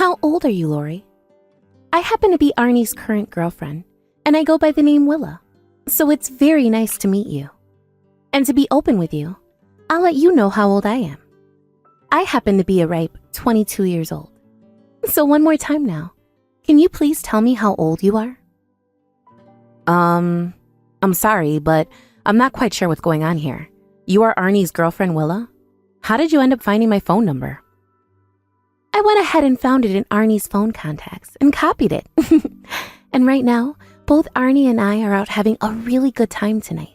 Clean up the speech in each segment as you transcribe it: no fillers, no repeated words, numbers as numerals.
How old are you, Lori? I happen to be Arnie's current girlfriend, and I go by the name Willa, so it's very nice to meet you. And to be open with you, I'll let you know how old I am. I happen to be a ripe 22 years old. So one more time now, can you please tell me how old you are? I'm sorry, but I'm not quite sure what's going on here. You are Arnie's girlfriend, Willa? How did you end up finding my phone number? I went ahead and found it in Arnie's phone contacts and copied it. And right now, both Arnie and I are out having a really good time tonight.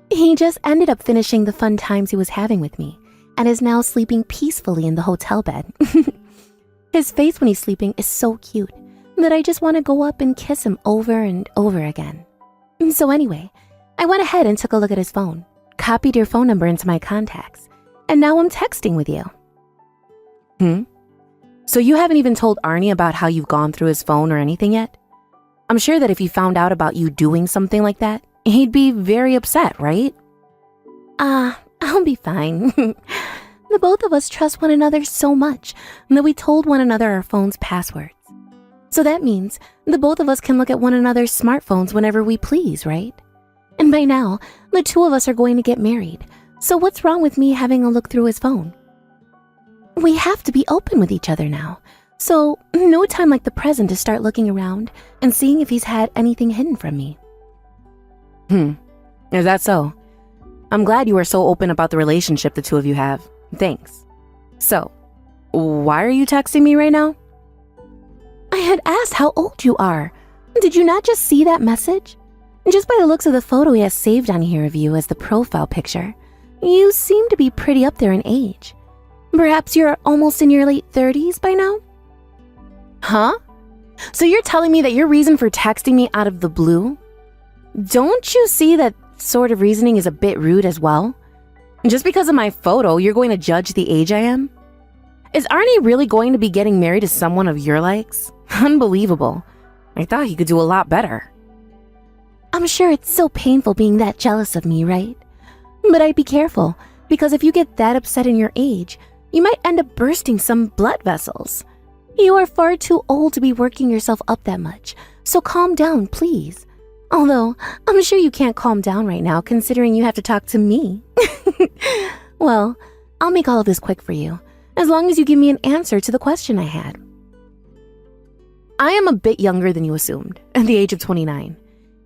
He just ended up finishing the fun times he was having with me and is now sleeping peacefully in the hotel bed. His face when he's sleeping is so cute that I just want to go up and kiss him over and over again. So anyway, I went ahead and took a look at his phone, copied your phone number into my contacts, and now I'm texting with you. So you haven't even told Arnie about how you've gone through his phone or anything yet? I'm sure that if he found out about you doing something like that, he'd be very upset, right? I'll be fine. The both of us trust one another so much that we told one another our phone's passwords. So that means the both of us can look at one another's smartphones whenever we please, right? And by now, the two of us are going to get married. So what's wrong with me having a look through his phone? We have to be open with each other now. So no time like the present to start looking around and seeing if he's had anything hidden from me. Is that so? I'm glad you are so open about the relationship the two of you have. Thanks. So, why are you texting me right now? I had asked how old you are. Did you not just see that message? Just by the looks of the photo he has saved on here of you as the profile picture, you seem to be pretty up there in age. Perhaps you're almost in your late 30s by now? Huh? So you're telling me that your reason for texting me out of the blue? Don't you see that sort of reasoning is a bit rude as well? Just because of my photo, you're going to judge the age I am? Is Arnie really going to be getting married to someone of your likes? Unbelievable. I thought he could do a lot better. I'm sure it's so painful being that jealous of me, right? But I'd be careful, because if you get that upset in your age, you might end up bursting some blood vessels. You are far too old to be working yourself up that much, so calm down, please. Although, I'm sure you can't calm down right now considering you have to talk to me. Well, I'll make all of this quick for you, as long as you give me an answer to the question I had. I am a bit younger than you assumed, at the age of 29.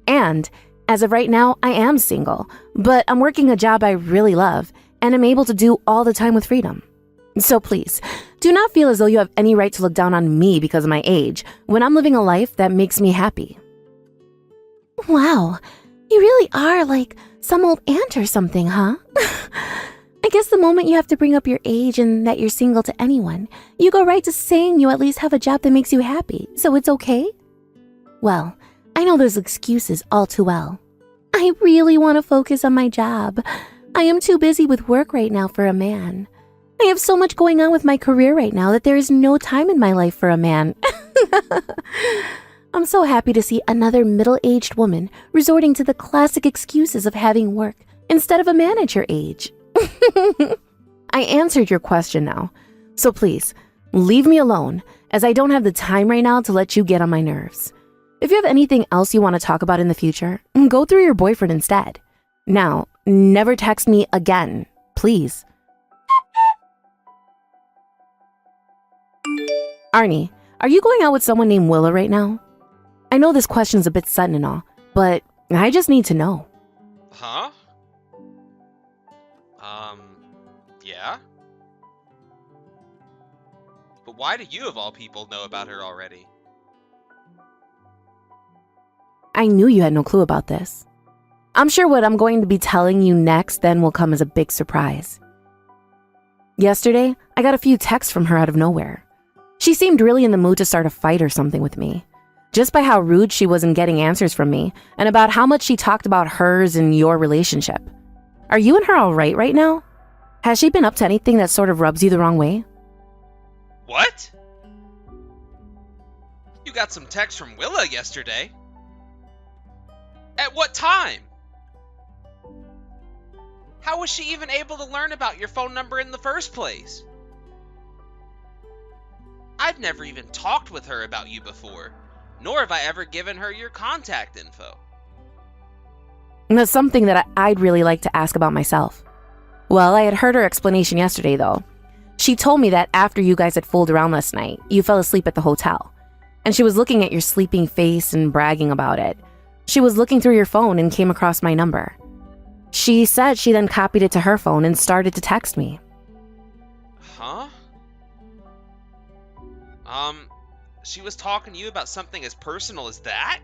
And, as of right now, I am single, but I'm working a job I really love, and am able to do all the time with freedom. So please, do not feel as though you have any right to look down on me because of my age, when I'm living a life that makes me happy. Wow, you really are like some old aunt or something, huh? I guess the moment you have to bring up your age and that you're single to anyone, you go right to saying you at least have a job that makes you happy, so it's okay? Well, I know those excuses all too well. I really want to focus on my job. I am too busy with work right now for a man. I have so much going on with my career right now that there is no time in my life for a man. I'm so happy to see another middle-aged woman resorting to the classic excuses of having work instead of a man at your age. I answered your question now, so please, leave me alone, as I don't have the time right now to let you get on my nerves. If you have anything else you want to talk about in the future, go through your boyfriend instead. Now, never text me again, please. Arnie, are you going out with someone named Willa right now? I know this question's a bit sudden and all, but I just need to know. Huh? Yeah? But why do you, of all people, know about her already? I knew you had no clue about this. I'm sure what I'm going to be telling you next then will come as a big surprise. Yesterday, I got a few texts from her out of nowhere. She seemed really in the mood to start a fight or something with me. Just by how rude she was in getting answers from me, and about how much she talked about hers and your relationship. Are you and her all right now? Has she been up to anything that sort of rubs you the wrong way? What? You got some texts from Willa yesterday? At what time? How was she even able to learn about your phone number in the first place? I've never even talked with her about you before, nor have I ever given her your contact info. And that's something that I'd really like to ask about myself. Well, I had heard her explanation yesterday, though. She told me that after you guys had fooled around last night, you fell asleep at the hotel. And she was looking at your sleeping face and bragging about it. She was looking through your phone and came across my number. She said she then copied it to her phone and started to text me. Huh? She was talking to you about something as personal as that?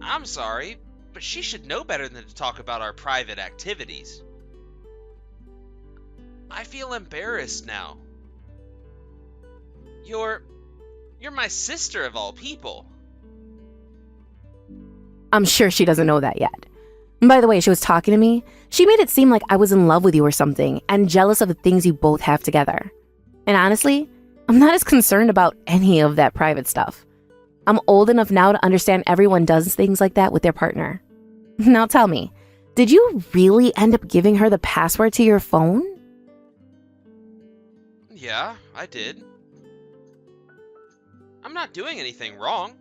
I'm sorry, but she should know better than to talk about our private activities. I feel embarrassed now. You're my sister of all people. I'm sure she doesn't know that yet. By the way, she was talking to me. She made it seem like I was in love with you or something and jealous of the things you both have together. And honestly, I'm not as concerned about any of that private stuff. I'm old enough now to understand everyone does things like that with their partner. Now tell me, did you really end up giving her the password to your phone? Yeah, I did. I'm not doing anything wrong,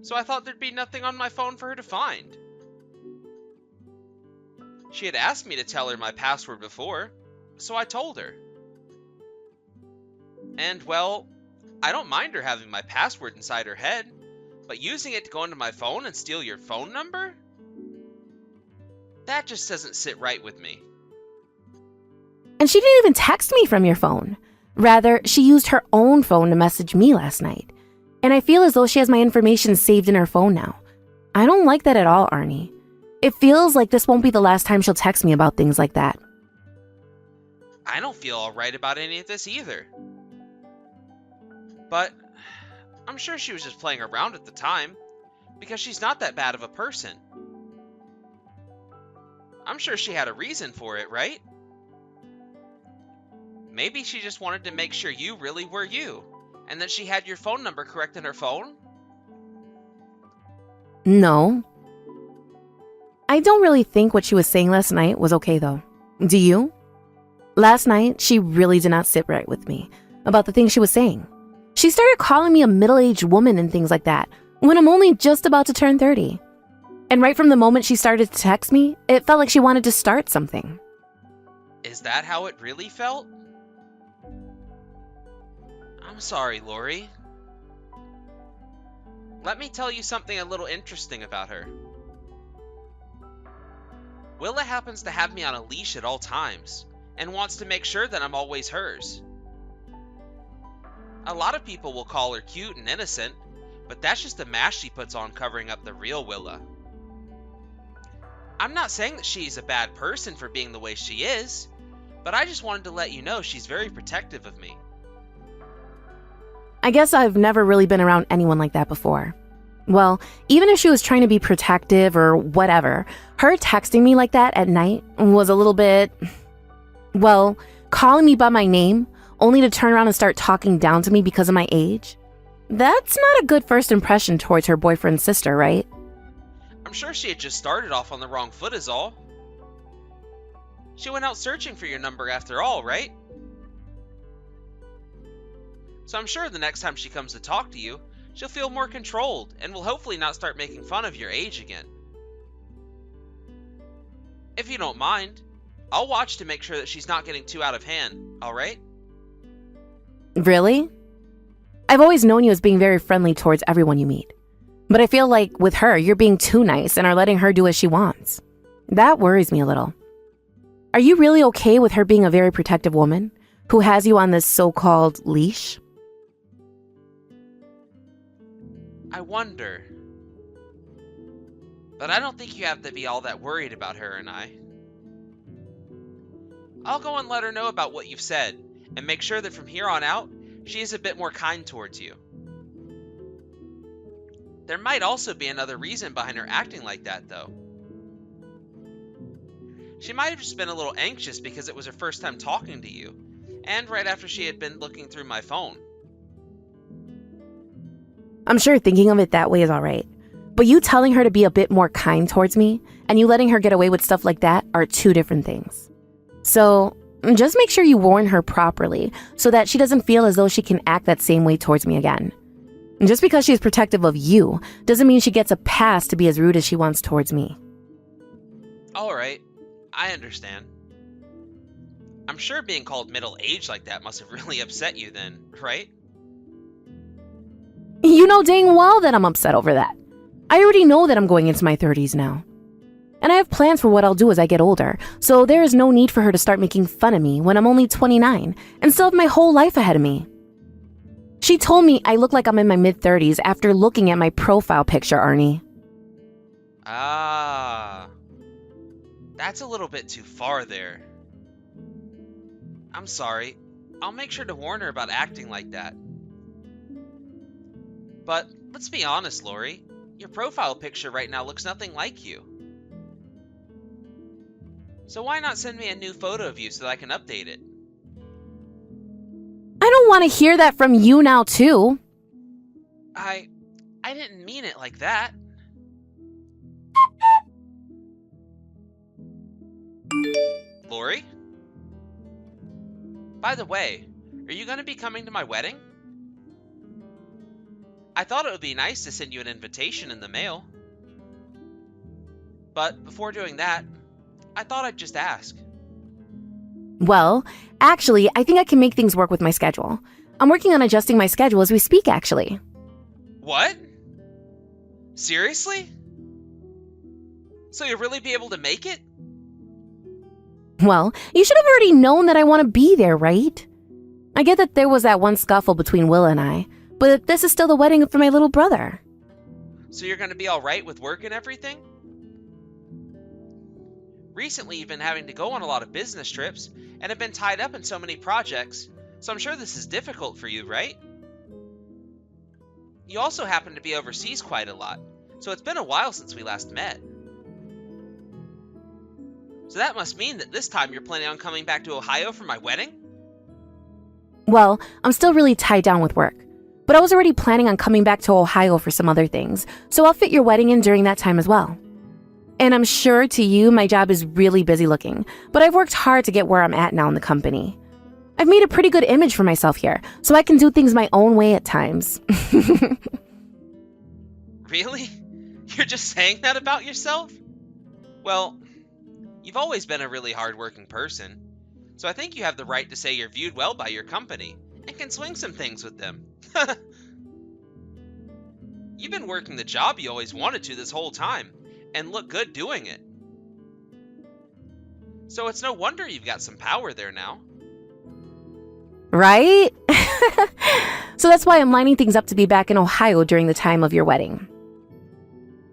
so I thought there'd be nothing on my phone for her to find. She had asked me to tell her my password before, so I told her. And, well, I don't mind her having my password inside her head, but using it to go into my phone and steal your phone number? That just doesn't sit right with me. And she didn't even text me from your phone. Rather, she used her own phone to message me last night. And I feel as though she has my information saved in her phone now. I don't like that at all, Arnie. It feels like this won't be the last time she'll text me about things like that. I don't feel alright about any of this either. But I'm sure she was just playing around at the time, because she's not that bad of a person. I'm sure she had a reason for it, right? Maybe she just wanted to make sure you really were you, and that she had your phone number correct in her phone? No. I don't really think what she was saying last night was okay, though. Do you? Last night, she really did not sit right with me about the things she was saying. She started calling me a middle-aged woman and things like that, when I'm only just about to turn 30. And right from the moment she started to text me, it felt like she wanted to start something. Is that how it really felt? I'm sorry, Lori. Let me tell you something a little interesting about her. Willa happens to have me on a leash at all times, and wants to make sure that I'm always hers. A lot of people will call her cute and innocent, but that's just the mask she puts on covering up the real Willa. I'm not saying that she's a bad person for being the way she is, but I just wanted to let you know she's very protective of me. I guess I've never really been around anyone like that before. Well, even if she was trying to be protective or whatever, her texting me like that at night was a little bit, well, calling me by my name only to turn around and start talking down to me because of my age. That's not a good first impression towards her boyfriend's sister, right? I'm sure she had just started off on the wrong foot is all. She went out searching for your number after all, right? So I'm sure the next time she comes to talk to you, she'll feel more controlled and will hopefully not start making fun of your age again. If you don't mind, I'll watch to make sure that she's not getting too out of hand, alright? Really? I've always known you as being very friendly towards everyone you meet. But I feel like with her, you're being too nice and are letting her do as she wants. That worries me a little. Are you really okay with her being a very protective woman who has you on this so-called leash? I wonder. But I don't think you have to be all that worried about her and I. I'll go and let her know about what you've said, and make sure that from here on out, she is a bit more kind towards you. There might also be another reason behind her acting like that, though. She might have just been a little anxious because it was her first time talking to you, and right after she had been looking through my phone. I'm sure thinking of it that way is alright. But you telling her to be a bit more kind towards me, and you letting her get away with stuff like that are two different things. So, just make sure you warn her properly so that she doesn't feel as though she can act that same way towards me again. Just because she's protective of you doesn't mean she gets a pass to be as rude as she wants towards me. Alright, I understand. I'm sure being called middle-aged like that must have really upset you then, right? You know dang well that I'm upset over that. I already know that I'm going into my 30s now. And I have plans for what I'll do as I get older, so there is no need for her to start making fun of me when I'm only 29 and still have my whole life ahead of me. She told me I look like I'm in my mid-30s after looking at my profile picture, Arnie. Ah, that's a little bit too far there. I'm sorry. I'll make sure to warn her about acting like that. But let's be honest, Lori. Your profile picture right now looks nothing like you. So why not send me a new photo of you so that I can update it? I don't want to hear that from you now, too. I didn't mean it like that. Lori? By the way, are you going to be coming to my wedding? I thought it would be nice to send you an invitation in the mail. But before doing that, I thought I'd just ask. Well, actually, I think I can make things work with my schedule. I'm working on adjusting my schedule as we speak, actually. What? Seriously? So you'll really be able to make it? Well, you should have already known that I want to be there, right? I get that there was that one scuffle between Willa and I, but this is still the wedding for my little brother. So you're going to be alright with work and everything? Recently, you've been having to go on a lot of business trips and have been tied up in so many projects, so I'm sure this is difficult for you, right? You also happen to be overseas quite a lot, so it's been a while since we last met. So that must mean that this time you're planning on coming back to Ohio for my wedding? Well, I'm still really tied down with work, but I was already planning on coming back to Ohio for some other things, so I'll fit your wedding in during that time as well. And I'm sure to you, my job is really busy looking, but I've worked hard to get where I'm at now in the company. I've made a pretty good image for myself here, so I can do things my own way at times. Really? You're just saying that about yourself? Well, you've always been a really hardworking person, so I think you have the right to say you're viewed well by your company and can swing some things with them. You've been working the job you always wanted to this whole time, and look good doing it. So it's no wonder you've got some power there now. Right? So that's why I'm lining things up to be back in Ohio during the time of your wedding.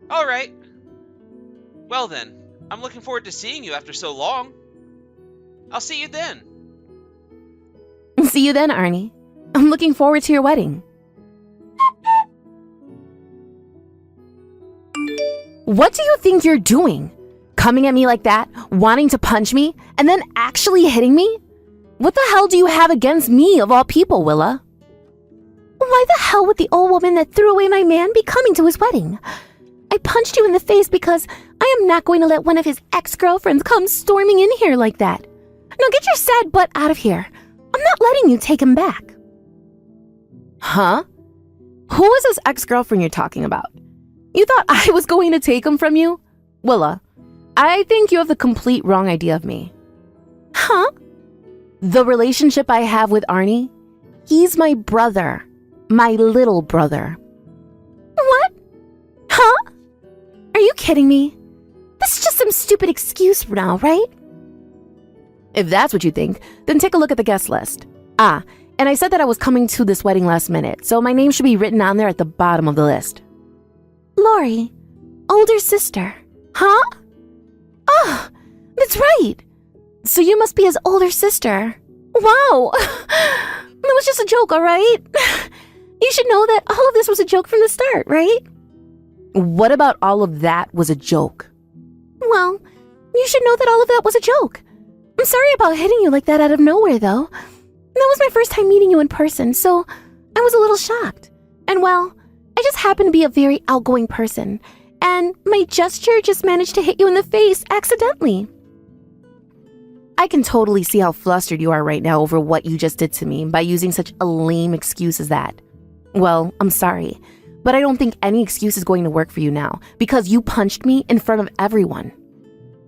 Alright. Well then, I'm looking forward to seeing you after so long. I'll see you then. See you then, Arnie. I'm looking forward to your wedding. What do you think you're doing? Coming at me like that, wanting to punch me, and then actually hitting me? What the hell do you have against me, of all people, Willa? Why the hell would the old woman that threw away my man be coming to his wedding? I punched you in the face because I am not going to let one of his ex-girlfriends come storming in here like that. Now get your sad butt out of here. I'm not letting you take him back. Huh? Who is this ex-girlfriend you're talking about? You thought I was going to take him from you? Willa, I think you have the complete wrong idea of me. Huh? The relationship I have with Arnie? He's my brother. My little brother. What? Huh? Are you kidding me? This is just some stupid excuse now, right? If that's what you think, then take a look at the guest list. Ah, and I said that I was coming to this wedding last minute, so my name should be written on there at the bottom of the list. Lori, older sister. Huh? Oh, that's right. So you must be his older sister. Wow. That was just a joke, all right? You should know that all of this was a joke from the start, right? What about all of that was a joke? Well, you should know that all of that was a joke. I'm sorry about hitting you like that out of nowhere, though. That was my first time meeting you in person, so I was a little shocked. And well, I just happen to be a very outgoing person, and my gesture just managed to hit you in the face accidentally. I can totally see how flustered you are right now over what you just did to me by using such a lame excuse as that. Well, I'm sorry, but I don't think any excuse is going to work for you now because you punched me in front of everyone.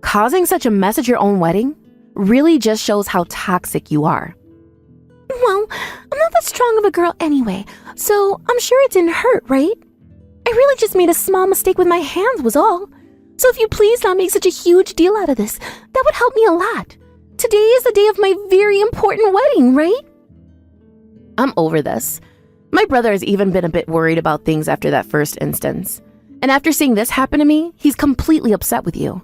Causing such a mess at your own wedding really just shows how toxic you are. Well, I'm not that strong of a girl anyway, so I'm sure it didn't hurt, right? I really just made a small mistake with my hands was all. So if you please not make such a huge deal out of this, that would help me a lot. Today is the day of my very important wedding, right? I'm over this. My brother has even been a bit worried about things after that first instance. And after seeing this happen to me, he's completely upset with you.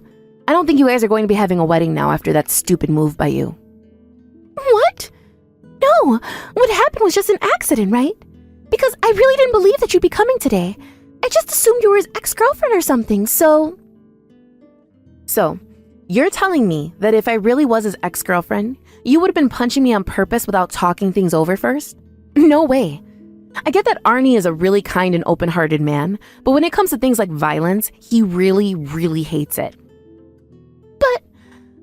I don't think you guys are going to be having a wedding now after that stupid move by you. What? No, what happened was just an accident, right? Because I really didn't believe that you'd be coming today. I just assumed you were his ex-girlfriend or something, so... So, you're telling me that if I really was his ex-girlfriend, you would have been punching me on purpose without talking things over first? No way. I get that Arnie is a really kind and open-hearted man, but when it comes to things like violence, he really, really hates it. But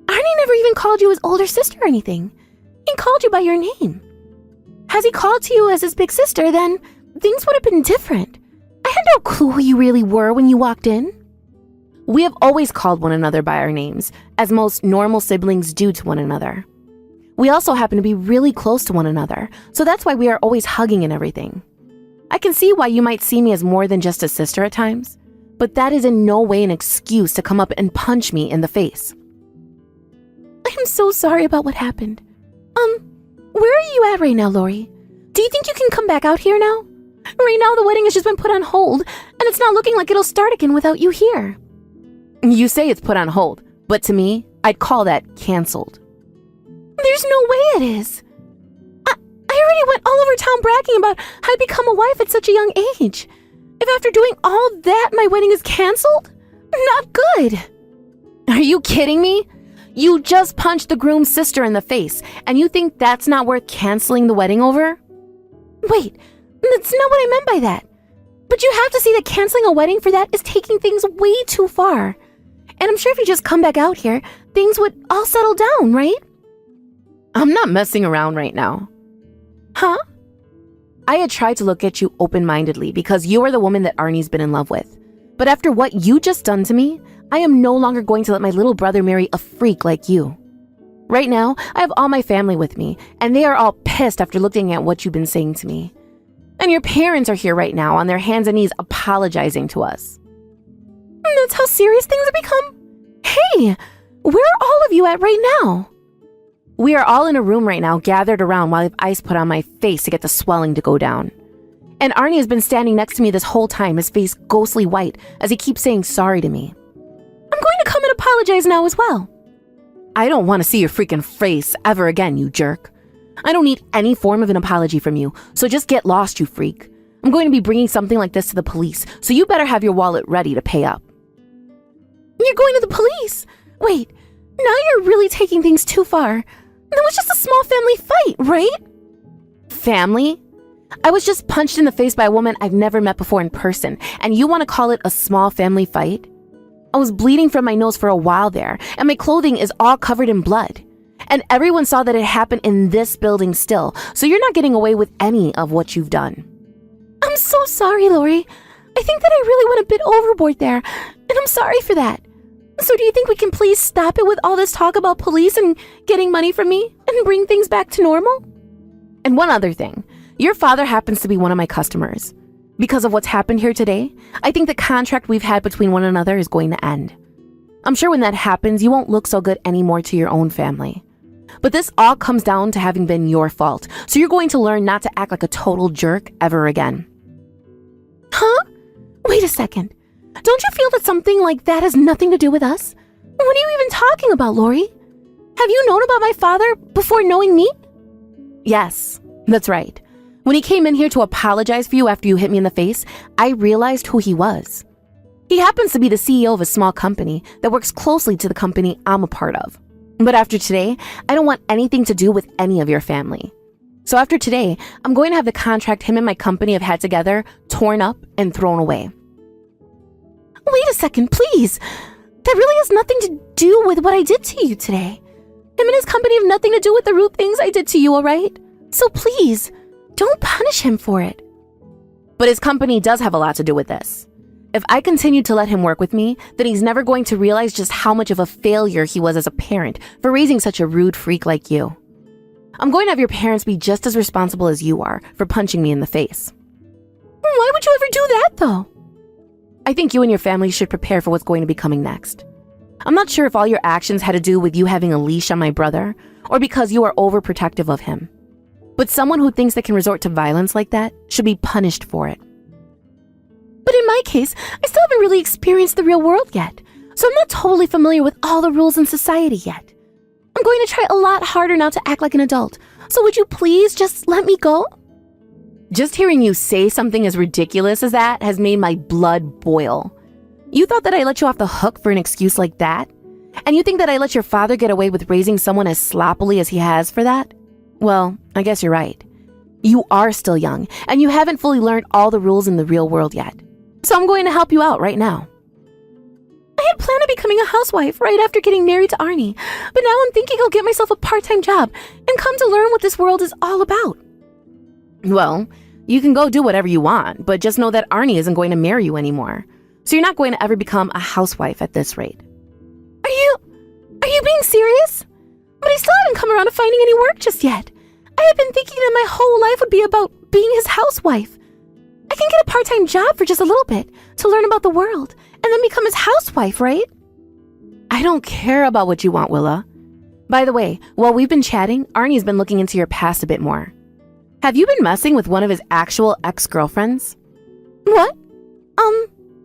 Arnie never even called you his older sister or anything. He called you by your name. Has he called to you as his big sister, then things would have been different. I had no clue who you really were when you walked in. We have always called one another by our names, as most normal siblings do to one another. We also happen to be really close to one another, so that's why we are always hugging and everything. I can see why you might see me as more than just a sister at times, but that is in no way an excuse to come up and punch me in the face. I'm so sorry about what happened. Where are you at right now, Lori? Do you think you can come back out here now? Right now the wedding has just been put on hold, and it's not looking like it'll start again without you here. You say it's put on hold, but to me, I'd call that canceled. There's no way it is. I already went all over town bragging about how I'd become a wife at such a young age. If after doing all that, my wedding is canceled? Not good. Are you kidding me? You just punched the groom's sister in the face, and you think that's not worth canceling the wedding over? Wait, that's not what I meant by that. But you have to see that canceling a wedding for that is taking things way too far. And I'm sure if you just come back out here, things would all settle down, right? I'm not messing around right now. Huh? I had tried to look at you open-mindedly because you are the woman that Arnie's been in love with. But after what you just done to me, I am no longer going to let my little brother marry a freak like you. Right now, I have all my family with me, and they are all pissed after looking at what you've been saying to me. And your parents are here right now on their hands and knees apologizing to us. That's how serious things have become? Hey, where are all of you at right now? We are all in a room right now gathered around while I have ice put on my face to get the swelling to go down. And Arnie has been standing next to me this whole time, his face ghostly white, as he keeps saying sorry to me. I'm going to come and apologize now as well. I don't want to see your freaking face ever again, you jerk. I don't need any form of an apology from you, so just get lost, you freak. I'm going to be bringing something like this to the police, so you better have your wallet ready to pay up. You're going to the police? Wait, now you're really taking things too far. That was just a small family fight, right? Family? I was just punched in the face by a woman I've never met before in person, and you want to call it a small family fight? I was bleeding from my nose for a while there, and my clothing is all covered in blood. And everyone saw that it happened in this building still, so you're not getting away with any of what you've done. I'm so sorry, Lori. I think that I really went a bit overboard there, and I'm sorry for that. So do you think we can please stop it with all this talk about police and getting money from me and bring things back to normal? And one other thing, your father happens to be one of my customers. Because of what's happened here today, I think the contract we've had between one another is going to end. I'm sure when that happens, you won't look so good anymore to your own family. But this all comes down to having been your fault, so you're going to learn not to act like a total jerk ever again. Huh? Wait a second. Don't you feel that something like that has nothing to do with us? What are you even talking about, Lori? Have you known about my father before knowing me? Yes, that's right. When he came in here to apologize for you after you hit me in the face, I realized who he was. He happens to be the CEO of a small company that works closely to the company I'm a part of. But after today, I don't want anything to do with any of your family. So after today, I'm going to have the contract him and my company have had together torn up and thrown away. Wait a second, please. That really has nothing to do with what I did to you today. Him and his company have nothing to do with the rude things I did to you, alright? So please, don't punish him for it. But his company does have a lot to do with this. If I continue to let him work with me, then he's never going to realize just how much of a failure he was as a parent for raising such a rude freak like you. I'm going to have your parents be just as responsible as you are for punching me in the face. Why would you ever do that, though? I think you and your family should prepare for what's going to be coming next. I'm not sure if all your actions had to do with you having a leash on my brother or because you are overprotective of him. But someone who thinks they can resort to violence like that should be punished for it. But in my case, I still haven't really experienced the real world yet, so I'm not totally familiar with all the rules in society yet. I'm going to try a lot harder now to act like an adult, so would you please just let me go? Just hearing you say something as ridiculous as that has made my blood boil. You thought that I let you off the hook for an excuse like that? And you think that I let your father get away with raising someone as sloppily as he has for that? Well, I guess you're right. You are still young, and you haven't fully learned all the rules in the real world yet. So I'm going to help you out right now. I had planned on becoming a housewife right after getting married to Arnie, but now I'm thinking I'll get myself a part-time job and come to learn what this world is all about. Well, you can go do whatever you want, but just know that Arnie isn't going to marry you anymore. So you're not going to ever become a housewife at this rate. Are you being serious? But I still haven't come around to finding any work just yet. I have been thinking that my whole life would be about being his housewife. I can get a part-time job for just a little bit to learn about the world and then become his housewife, right? I don't care about what you want, Willa. By the way, while we've been chatting, Arnie's been looking into your past a bit more. Have you been messing with one of his actual ex-girlfriends? What?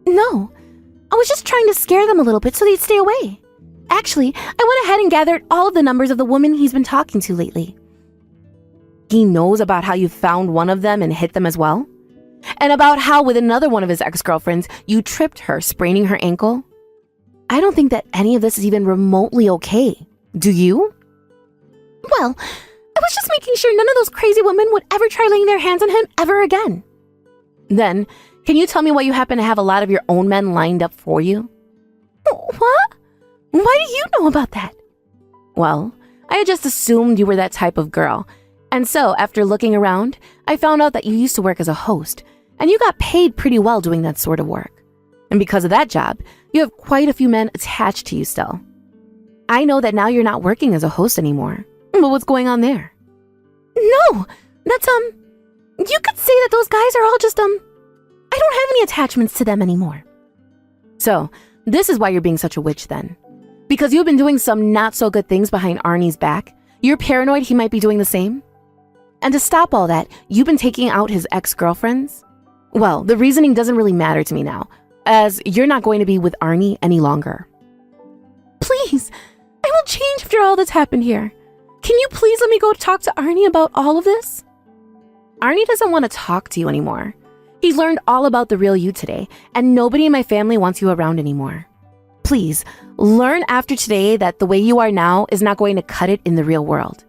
No. I was just trying to scare them a little bit so they'd stay away. Actually, I went ahead and gathered all of the numbers of the women he's been talking to lately. He knows about how you found one of them and hit them as well? And about how with another one of his ex-girlfriends, you tripped her, spraining her ankle? I don't think that any of this is even remotely okay. Do you? Well, I was just making sure none of those crazy women would ever try laying their hands on him ever again. Then, can you tell me why you happen to have a lot of your own men lined up for you? What? Why do you know about that? Well, I had just assumed you were that type of girl. And so, after looking around, I found out that you used to work as a host, and you got paid pretty well doing that sort of work. And because of that job, you have quite a few men attached to you still. I know that now you're not working as a host anymore. But what's going on there? No, that's, you could say that those guys are all just, I don't have any attachments to them anymore. So, this is why you're being such a witch then. Because you've been doing some not-so-good things behind Arnie's back. You're paranoid he might be doing the same. And to stop all that, you've been taking out his ex-girlfriends? Well, the reasoning doesn't really matter to me now, as you're not going to be with Arnie any longer. Please, I will change after all that's happened here. Can you please let me go talk to Arnie about all of this? Arnie doesn't want to talk to you anymore. He's learned all about the real you today, and nobody in my family wants you around anymore. Please, learn after today that the way you are now is not going to cut it in the real world.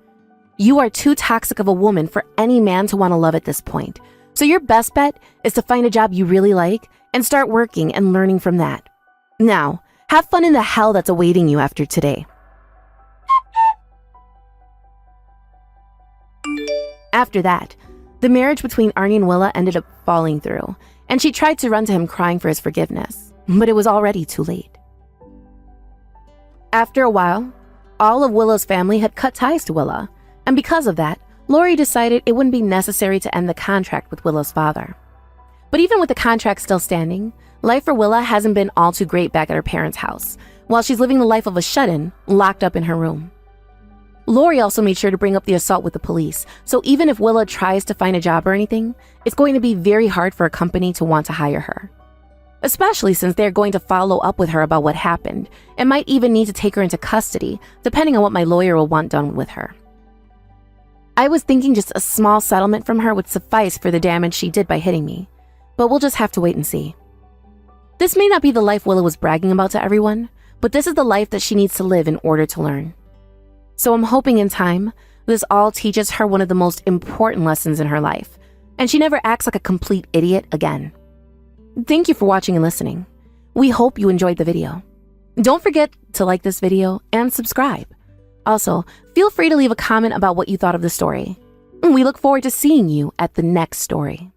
You are too toxic of a woman for any man to want to love at this point. So your best bet is to find a job you really like and start working and learning from that. Now, have fun in the hell that's awaiting you after today. After that, the marriage between Arnie and Willa ended up falling through, and she tried to run to him crying for his forgiveness, but it was already too late. After a while, all of Willa's family had cut ties to Willa, and because of that, Lori decided it wouldn't be necessary to end the contract with Willa's father. But even with the contract still standing, life for Willa hasn't been all too great back at her parents' house, while she's living the life of a shut-in, locked up in her room. Lori also made sure to bring up the assault with the police, so even if Willa tries to find a job or anything, it's going to be very hard for a company to want to hire her. Especially since they're going to follow up with her about what happened, and might even need to take her into custody, depending on what my lawyer will want done with her. I was thinking just a small settlement from her would suffice for the damage she did by hitting me, but we'll just have to wait and see. This may not be the life Willa was bragging about to everyone, but this is the life that she needs to live in order to learn. So I'm hoping in time, this all teaches her one of the most important lessons in her life, and she never acts like a complete idiot again. Thank you for watching and listening. We hope you enjoyed the video. Don't forget to like this video and subscribe. Also, feel free to leave a comment about what you thought of the story. We look forward to seeing you at the next story.